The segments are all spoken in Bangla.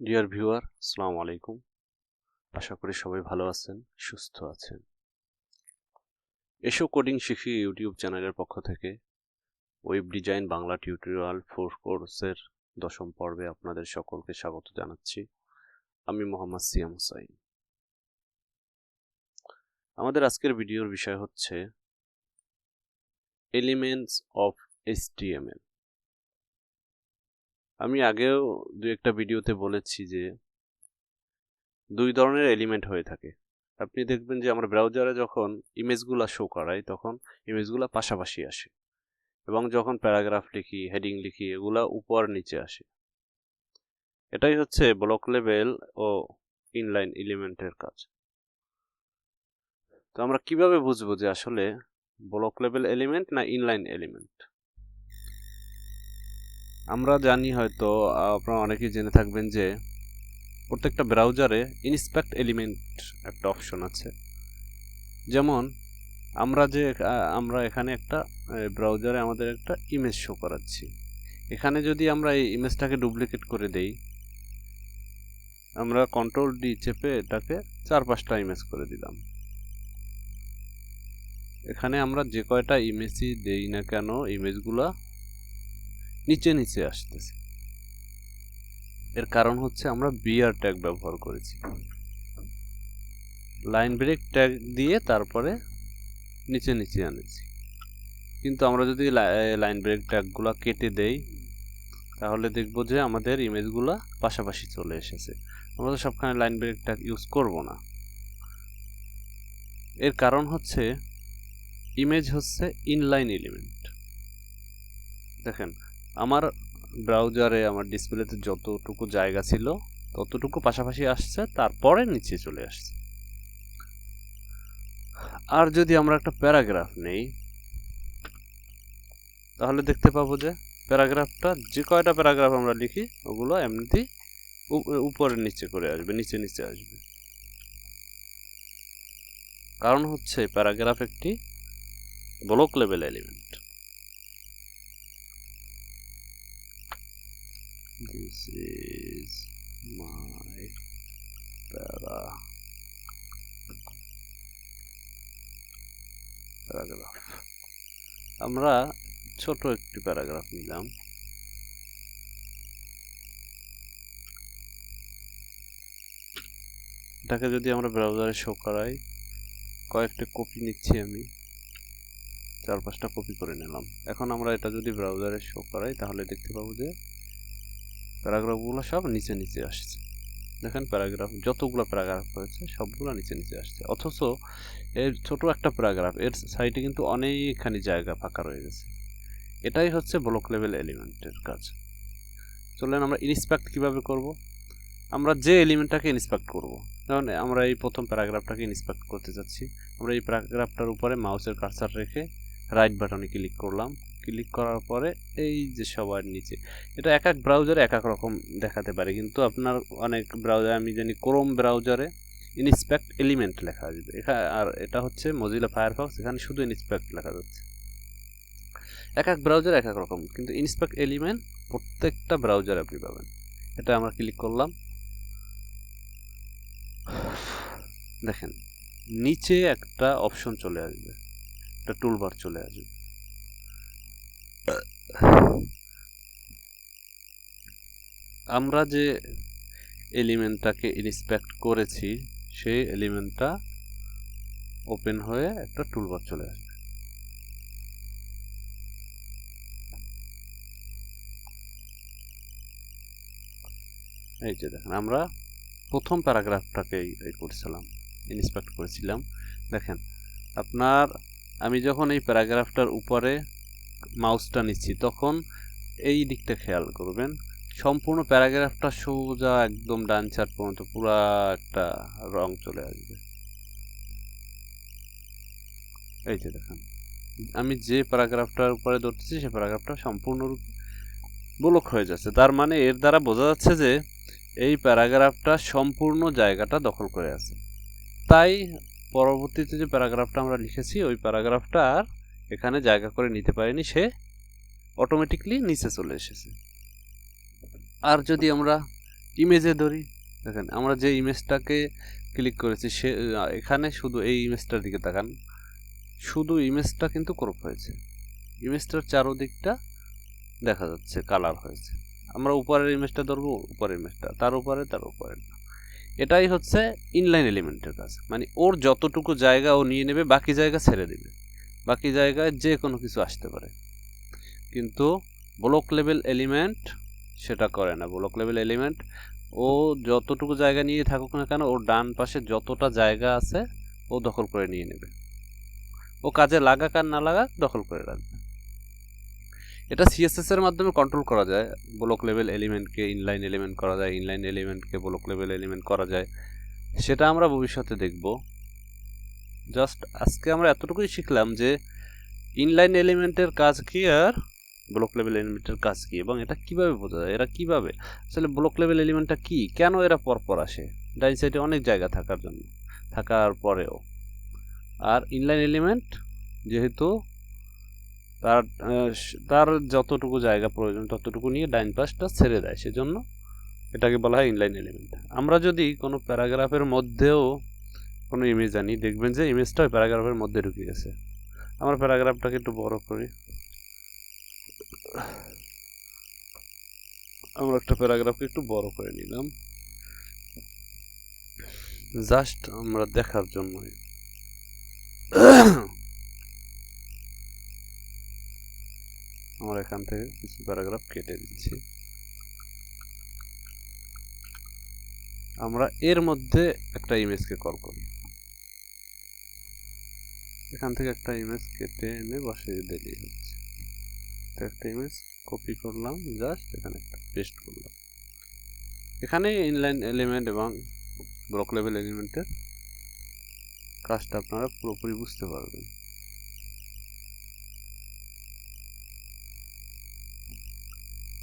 ডিয়ার ভিউয়ার, আসসালামু আলাইকুম। আশা করি সবাই ভালো আছেন, সুস্থ আছেন। এসো কোডিং শিখি ইউটিউব চ্যানেলের পক্ষ থেকে ওয়েব ডিজাইন বাংলা টিউটোরিয়াল 4 কোর্সের 10ম পর্বে আপনাদের সকলকে স্বাগত জানাচ্ছি। আমি মোহাম্মদ সিয়াম হুসাইন। আমাদের আজকের ভিডিওর বিষয় হচ্ছে এলিমেন্টস অফ HTML। আমি আগেও দু একটা ভিডিওতে বলেছি যে দুই ধরনের এলিমেন্ট হয়ে থাকে। আপনি দেখবেন যে আমরা ব্রাউজারে যখন ইমেজগুলো শো করাই তখন ইমেজগুলো পাশাপাশি আসে, এবং যখন প্যারাগ্রাফ লিখি, হেডিং লিখি, এগুলা উপর নিচে আসে। এটাই হচ্ছে ব্লক লেভেল ও ইনলাইন এলিমেন্টের কাজ। তো আমরা কিভাবে বুঝবো যে আসলে ব্লক লেভেল এলিমেন্ট না ইনলাইন এলিমেন্ট? আমরা জানি, হয়তো আপনারা অনেকেই জেনে থাকবেন যে প্রত্যেকটা ব্রাউজারে ইনস্পেক্ট এলিমেন্ট একটা অপশন আছে। যেমন আমরা এখানে একটা ব্রাউজারে আমাদের একটা ইমেজ শো করাচ্ছি। এখানে যদি আমরা এই ইমেজটাকে ডুপ্লিকেট করে দেই, আমরা কন্ট্রোল ডি চেপে এটাকে 4-5টা ইমেজ করে দিলাম। এখানে আমরা যে কয়টা ইমেজই দেই না কেন, ইমেজগুলা নিচে নিচে আসতেছে। এর কারণ হচ্ছে আমরা বিআর ট্যাগ ব্যবহার করেছি, লাইন ব্রেক ট্যাগ দিয়ে তারপরে নিচে নিচে আনেছি। কিন্তু আমরা যদি লাইন ব্রেক ট্যাগগুলা কেটে দেই তাহলে দেখব যে আমাদের ইমেজগুলা পাশাপাশি চলে এসেছে। আমরা তো সবখানে লাইন ব্রেক ট্যাগ ইউজ করব না। এর কারণ হচ্ছে ইমেজ হচ্ছে ইনলাইন এলিমেন্ট। দেখেন, আমার ব্রাউজারে আমার ডিসপ্লেতে যতটুকু জায়গা ছিল ততটুকু পাশাপাশি আসছে, তারপরে নিচে চলে আসছে। আর যদি আমরা একটা প্যারাগ্রাফ নেই তাহলে দেখতে পাবো যে প্যারাগ্রাফটা, যে কয়টা প্যারাগ্রাফ আমরা লিখি ওগুলো এমনিতেই উপরে নিচে করে আসবে, নিচে নিচে আসবে। কারণ হচ্ছে প্যারাগ্রাফ একটি block level element. This is my paragraph. আমরা ছোট একটি প্যারাগ্রাফ নিলাম। এটাকে যদি আমরা ব্রাউজারে শো করাই, কয়েকটা কপি নিচ্ছি আমি, 4-5টা কপি করে নিলাম। এখন আমরা এটা যদি ব্রাউজারে শো করাই তাহলে দেখতে পাবো যে প্যারাগ্রাফগুলো সব নিচে নিচে আসছে। দেখেন, প্যারাগ্রাফ যতগুলো প্যারাগ্রাফ হয়েছে সবগুলো নিচে নিচে আসছে, অথচ এর ছোট একটা প্যারাগ্রাফ, এর সাইডে কিন্তু অনেকখানি জায়গা ফাঁকা রয়ে গেছে। এটাই হচ্ছে ব্লক লেভেল এলিমেন্টের কাজ। চলেন আমরা ইনস্পেক্ট কিভাবে করব। আমরা যে এলিমেন্টটাকে ইনস্পেক্ট করব, যেমন আমরা এই প্রথম প্যারাগ্রাফটাকে ইনস্পেক্ট করতে যাচ্ছি, আমরা এই প্যারাগ্রাফটার উপরে মাউসের কার্সার রেখে রাইট বাটনে ক্লিক করলাম। ক্লিক করার পরে এই যে সবার নিচে, এটা এক এক ব্রাউজারে এক এক রকম দেখাতে পারে, কিন্তু আপনার অনেক ব্রাউজারে, আমি জানি ক্রোম ব্রাউজারে ইনস্পেক্ট এলিমেন্ট লেখা আসবে এখানে, আর এটা হচ্ছে মজিলা ফায়ারফক্স, এখানে শুধু ইনস্পেক্ট লেখা যাচ্ছে। এক এক ব্রাউজার এক এক রকম, কিন্তু ইনস্পেক্ট এলিমেন্ট প্রত্যেকটা ব্রাউজারে আপনি পাবেন। এটা আমরা ক্লিক করলাম। দেখেন, নিচে একটা অপশন চলে আসবে, একটা টুলবার চলে আসবে। আমরা যে এলিমেন্টটাকে ইনস্পেক্ট করেছি সেই এলিমেন্টটা ওপেন হয়ে একটা টুলবার চলে আসবে। এই যে দেখেন, আমরা প্রথম প্যারাগ্রাফটাকে করেছিলাম, ইনস্পেক্ট করেছিলাম। দেখেন আমি যখন এই প্যারাগ্রাফটার উপরে মাউসটা নিচ্ছি তখন এই দিকটা খেয়াল করবেন, সম্পূর্ণ প্যারাগ্রাফটা সোজা একদম ডান সাইড পর্যন্ত পুরা একটা রং চলে আসবে। এই যে দেখেন, আমি যে প্যারাগ্রাফটার উপরে ধরতেছি সেই প্যারাগ্রাফটা সম্পূর্ণরূপে ব্লক হয়ে যাচ্ছে। তার মানে এর দ্বারা বোঝা যাচ্ছে যে এই প্যারাগ্রাফটা সম্পূর্ণ জায়গাটা দখল করে আছে। তাই পরবর্তীতে যে প্যারাগ্রাফটা আমরা লিখেছি ওই প্যারাগ্রাফটা আর এখানে জায়গা করে নিতে পারেনি, সে অটোমেটিকলি নিচে চলে এসেছে। আর যদি আমরা ইমেজে ধরি, দেখেন আমরা যে ইমেজটাকে ক্লিক করেছি সে এখানে শুধু এই ইমেজটার দিকে তাকান, শুধু ইমেজটা কিন্তু ক্রপ হয়েছে, ইমেজটার চারদিকটা দেখা যাচ্ছে কালার হয়েছে। আমরা উপরের ইমেজটা ধরবো, উপরের ইমেজটা তার উপরে, তার উপরে। এটাই হচ্ছে ইনলাইন এলিমেন্টের কাজ, মানে ওর যতটুকু জায়গা ও নিয়ে নেবে, বাকি জায়গা ছেড়ে দিবে, বাকি জায়গায় যে কোনো কিছু আসতে পারে। কিন্তু ব্লক লেভেল এলিমেন্ট সেটা করে না। ব্লক লেভেল এলিমেন্ট ও যতটুকু জায়গা নিয়ে থাকুক না কেন, ওর ডান পাশে যতটা জায়গা আছে ও দখল করে নিয়ে নেবে, ও কাজে লাগাক আর না লাগাক দখল করে রাখবে। এটা সিএসএস এর মাধ্যমে কন্ট্রোল করা যায়। ব্লক লেভেল এলিমেন্টকে ইনলাইন এলিমেন্ট করা যায়, ইনলাইন এলিমেন্টকে ব্লক লেভেল এলিমেন্ট করা যায়, সেটা আমরা ভবিষ্যতে দেখব। জাস্ট আজকে আমরা এতটুকুই শিখলাম যে ইনলাইন এলিমেন্টের কাজ কি আর ব্লক লেভেল এলিমেন্টের কাজ কি, এবং এটা কিভাবে বোঝা যায়, এরা কিভাবে আসলে ব্লক লেভেল এলিমেন্টটা কি, কেন এরা পরপর আসে ডাইন সাইডে অনেক জায়গা থাকার জন্য, থাকার পরেও। আর ইনলাইন এলিমেন্ট যেহেতু তার তার যতটুকু জায়গা প্রয়োজন ততটুকু নিয়ে ডাইন পাশটা ছেড়ে দেয়, সেজন্য এটাকে বলা হয় ইনলাইন এলিমেন্ট। আমরা যদি কোনো প্যারাগ্রাফের মধ্যেও কোনো ইমেজ আনি, দেখবেন যে ইমেজটা ওই প্যারাগ্রাফের মধ্যে ঢুকে গেছে। আমরা প্যারাগ্রাফটাকে একটু বড় করি, আমরা একটা প্যারাগ্রাফকে একটু বড় করে নিলাম জাস্ট আমরা দেখার জন্য। আমরা এখান থেকে কিছু প্যারাগ্রাফ কেটে দিচ্ছি। আমরা এর মধ্যে একটা ইমেজকে কল করি, এখান থেকে একটা ইমেজ কেটে এনে বসিয়ে দিলেই হচ্ছে। তো একটা ইমেজ কপি করলাম, জাস্ট এখানে একটা পেস্ট করলাম। এখানে ইনলাইন এলিমেন্ট এবং ব্লক লেভেল এলিমেন্টের কাজটা আপনারা পুরোপুরি বুঝতে পারবেন।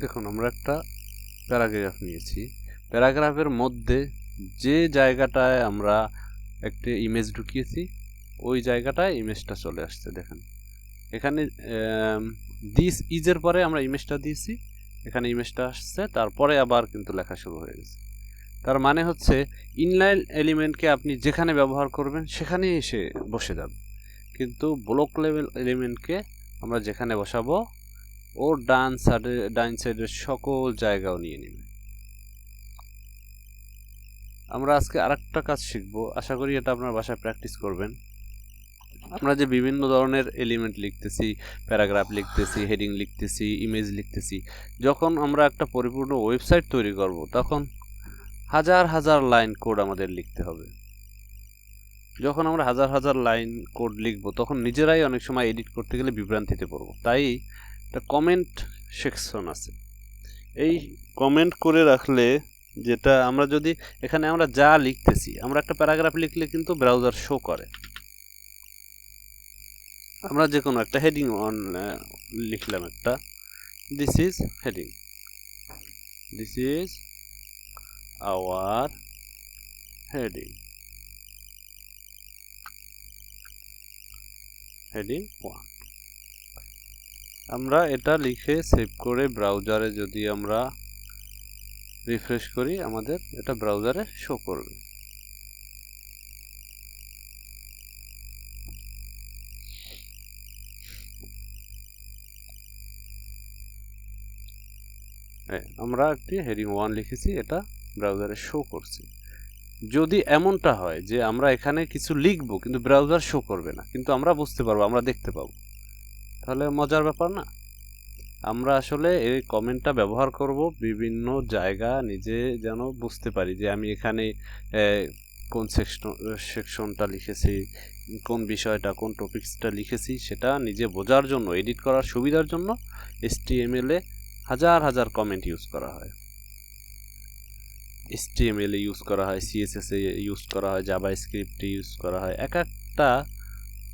দেখুন আমরা একটা প্যারাগ্রাফ নিয়েছি, প্যারাগ্রাফের মধ্যে যে জায়গাটায় আমরা একটি ইমেজ ঢুকিয়েছি ওই জায়গাটায় ইমেজটা চলে আসছে। দেখেন এখানে দিস ইজের পরে আমরা ইমেজটা দিয়েছি, এখানে ইমেজটা আসছে, তারপরে আবার কিন্তু লেখা শুরু হয়ে গেছে। তার মানে হচ্ছে ইনলাইন এলিমেন্টকে আপনি যেখানে ব্যবহার করবেন সেখানেই এসে বসে যাবে, কিন্তু ব্লক লেভেল এলিমেন্টকে আমরা যেখানে বসাবো ও ডান সাইডের সকল জায়গাও নিয়ে নেবে। আমরা আজকে আরেকটা কাজ শিখবো, আশা করি এটা আপনার বাসায় প্র্যাকটিস করবেন। আমরা যে বিভিন্ন ধরনের এলিমেন্ট লিখতেছি, প্যারাগ্রাফ লিখতেছি, হেডিং লিখতেছি, ইমেজ লিখতেছি, যখন আমরা একটা পরিপূর্ণ ওয়েবসাইট তৈরি করব তখন হাজার হাজার লাইন কোড আমাদের লিখতে হবে। যখন আমরা হাজার হাজার লাইন কোড লিখব তখন নিজেরাই অনেক সময় এডিট করতে গেলে বিভ্রান্তিতে পড়ব। তাই একটা কমেন্ট সেকশন আছে, এই কমেন্ট করে রাখলে যেটা আমরা যদি এখানে আমরা যা লিখতেছি, আমরা একটা প্যারাগ্রাফ লিখলে কিন্তু ব্রাউজার শো করে। আমরা যে কোনো একটা হেডিং লিখলাম, একটা this is heading, this is our heading, heading 1। আমরা এটা লিখে সেভ করে ব্রাউজারে যদি আমরা রিফ্রেশ করি আমাদের এটা ব্রাউজারে শো করবে। আমরা একটি হেডিং 1 লিখেছি, এটা ব্রাউজারে শো করছে। যদি এমনটা হয় যে আমরা এখানে কিছু লিখবো কিন্তু ব্রাউজার শো করবে না, কিন্তু আমরা বুঝতে পারবো, আমরা দেখতে পাবো, তাহলে মজার ব্যাপার না? আমরা আসলে এই কমেন্টটা ব্যবহার করব বিভিন্ন জায়গা নিজে যেন বুঝতে পারি যে আমি এখানে কোন সেকশনটা লিখেছি, কোন বিষয়টা, কোন টপিকসটা লিখেছি, সেটা নিজে বোঝার জন্য, এডিট করার সুবিধার জন্য HTML এ হাজার হাজার কমেন্ট ইউজ করা হয়। HTML এ ইউজ করা হয়, CSS এ ইউজ করা হয়, জাভাস্ক্রিপ্ট ইউজ করা হয়, এক একটা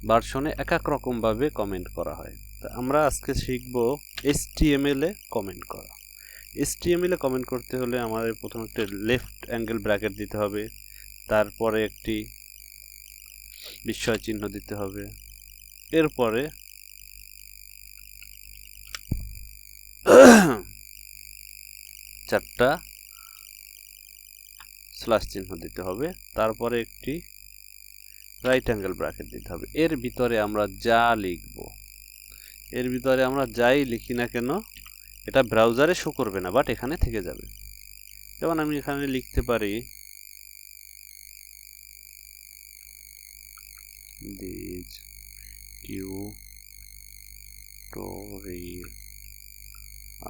ভার্সনে এক এক রকমভাবে কমেন্ট করা হয়। তা আমরা আজকে শিখব HTML এ কমেন্ট করা। HTML এ কমেন্ট করতে হলে আমাদের প্রথমে একটা লেফট অ্যাঙ্গেল ব্র্যাকেট দিতে হবে, তারপরে একটি বিস্ময় চিহ্ন দিতে হবে, এরপরে চারটা স্ল্যাশ চিহ্ন দিতে হবে, তারপরে একটি রাইট অ্যাঙ্গেল ব্র্যাকেট দিতে হবে। এর ভিতরে আমরা যা লিখব, এর ভিতরে আমরা যাই লিখি না কেন এটা ব্রাউজারে শো করবে না, বাট এখানে থেকে যাবে। যেমন আমি এখানে লিখতে পারি দিস টিউটোরিয়াল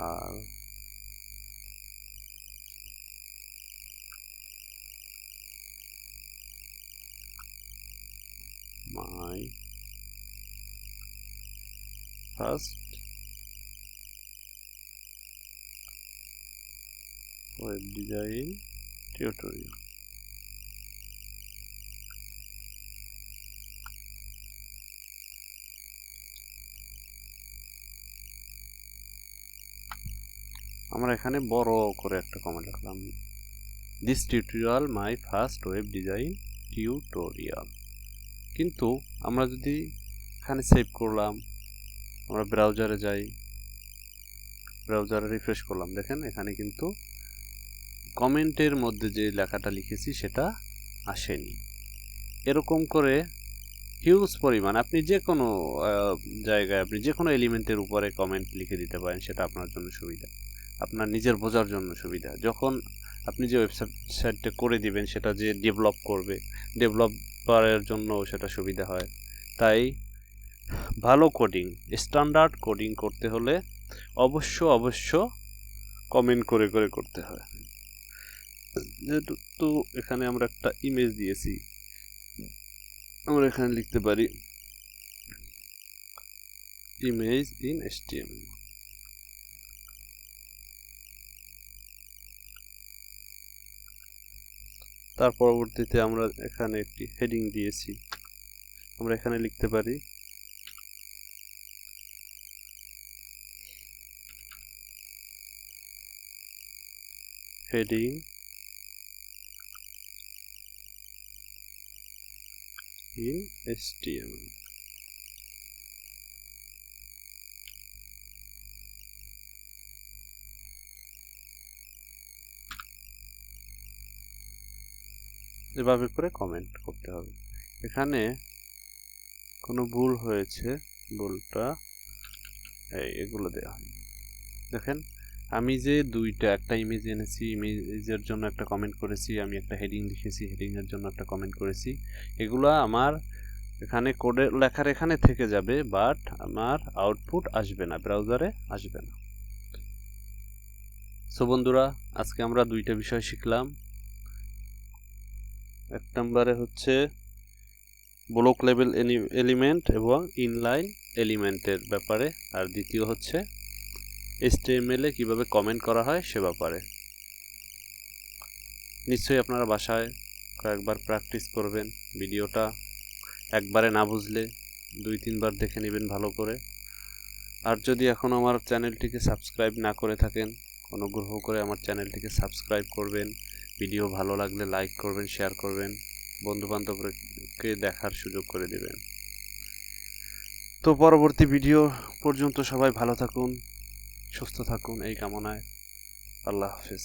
আর my first web design tutorial. আমরা এখানে বড় করে একটা কমেন্ট লিখলাম, this tutorial my first web design tutorial. কিন্তু আমরা যদি এখানে সেভ করলাম, আমরা ব্রাউজারে যাই, ব্রাউজারে রিফ্রেশ করলাম, দেখেন এখানে কিন্তু কমেন্টের মধ্যে যে লেখাটা লিখেছি সেটা আসেনি। এরকম করে হিউজ পরিমাণ আপনি যে কোনো জায়গায় আপনি যে কোনো এলিমেন্টের উপরে কমেন্ট লিখে দিতে পারেন, সেটা আপনার জন্য সুবিধা, আপনার নিজের বোঝার জন্য সুবিধা। যখন আপনি যে ওয়েবসাইটটা করে দিবেন সেটা যে ডেভেলপ করবে, ডেভেলপারের জন্য সেটা সুবিধা হয়। তাই ভালো কোডিং, স্ট্যান্ডার্ড কোডিং করতে হলে অবশ্য কমেন্ট করে করে করতে হয়। যেহেতু এখানে আমরা একটা ইমেজ দিয়েছি, আমরা এখানে লিখতে পারি ইমেজ ইন HTML। তার পরবর্তীতে আমরা এখানে একটি হেডিং দিয়েছি, আমরা এখানে লিখতে পারি হেডিং ইন HTML। এভাবে করে কমেন্ট করতে হবে। এখানে কোনো ভুল হয়েছে, ভুলটা এগুলো দেওয়া হয়। দেখেন আমি যে একটা ইমেজ এনেছি, ইমেজের জন্য একটা কমেন্ট করেছি, আমি একটা হেডিং লিখেছি, হেডিংয়ের জন্য একটা কমেন্ট করেছি, এগুলো আমার এখানে কোডের লেখার এখানে থেকে যাবে, বাট আমার আউটপুট আসবে না, ব্রাউজারে আসবে না। সো বন্ধুরা, আজকে আমরা দুইটা বিষয় শিখলাম। এক নম্বরে হচ্ছে ব্লক লেভেল এলিমেন্ট এবং ইনলাইন এলিমেন্টের ব্যাপারে, আর দ্বিতীয় হচ্ছে HTML এ কিভাবে কমেন্ট করা হয় সে ব্যাপারে। নিশ্চয়ই আপনারা বাসায় কয়েকবার প্র্যাকটিস করবেন। ভিডিওটা একবারে না বুঝলে 2-3 বার দেখে নেবেন ভালো করে। আর যদি এখন আমার চ্যানেলটিকে সাবস্ক্রাইব না করে থাকেন, অনুগ্রহ করে আমার চ্যানেলটিকে সাবস্ক্রাইব করবেন। ভিডিও ভালো লাগলে লাইক করবেন, শেয়ার করবেন, বন্ধুবান্ধবকে দেখার সুযোগ করে দেবেন। তো পরবর্তী ভিডিও পর্যন্ত সবাই ভালো থাকুন, সুস্থ থাকুন এই কামনায়। আল্লাহ হাফেজ।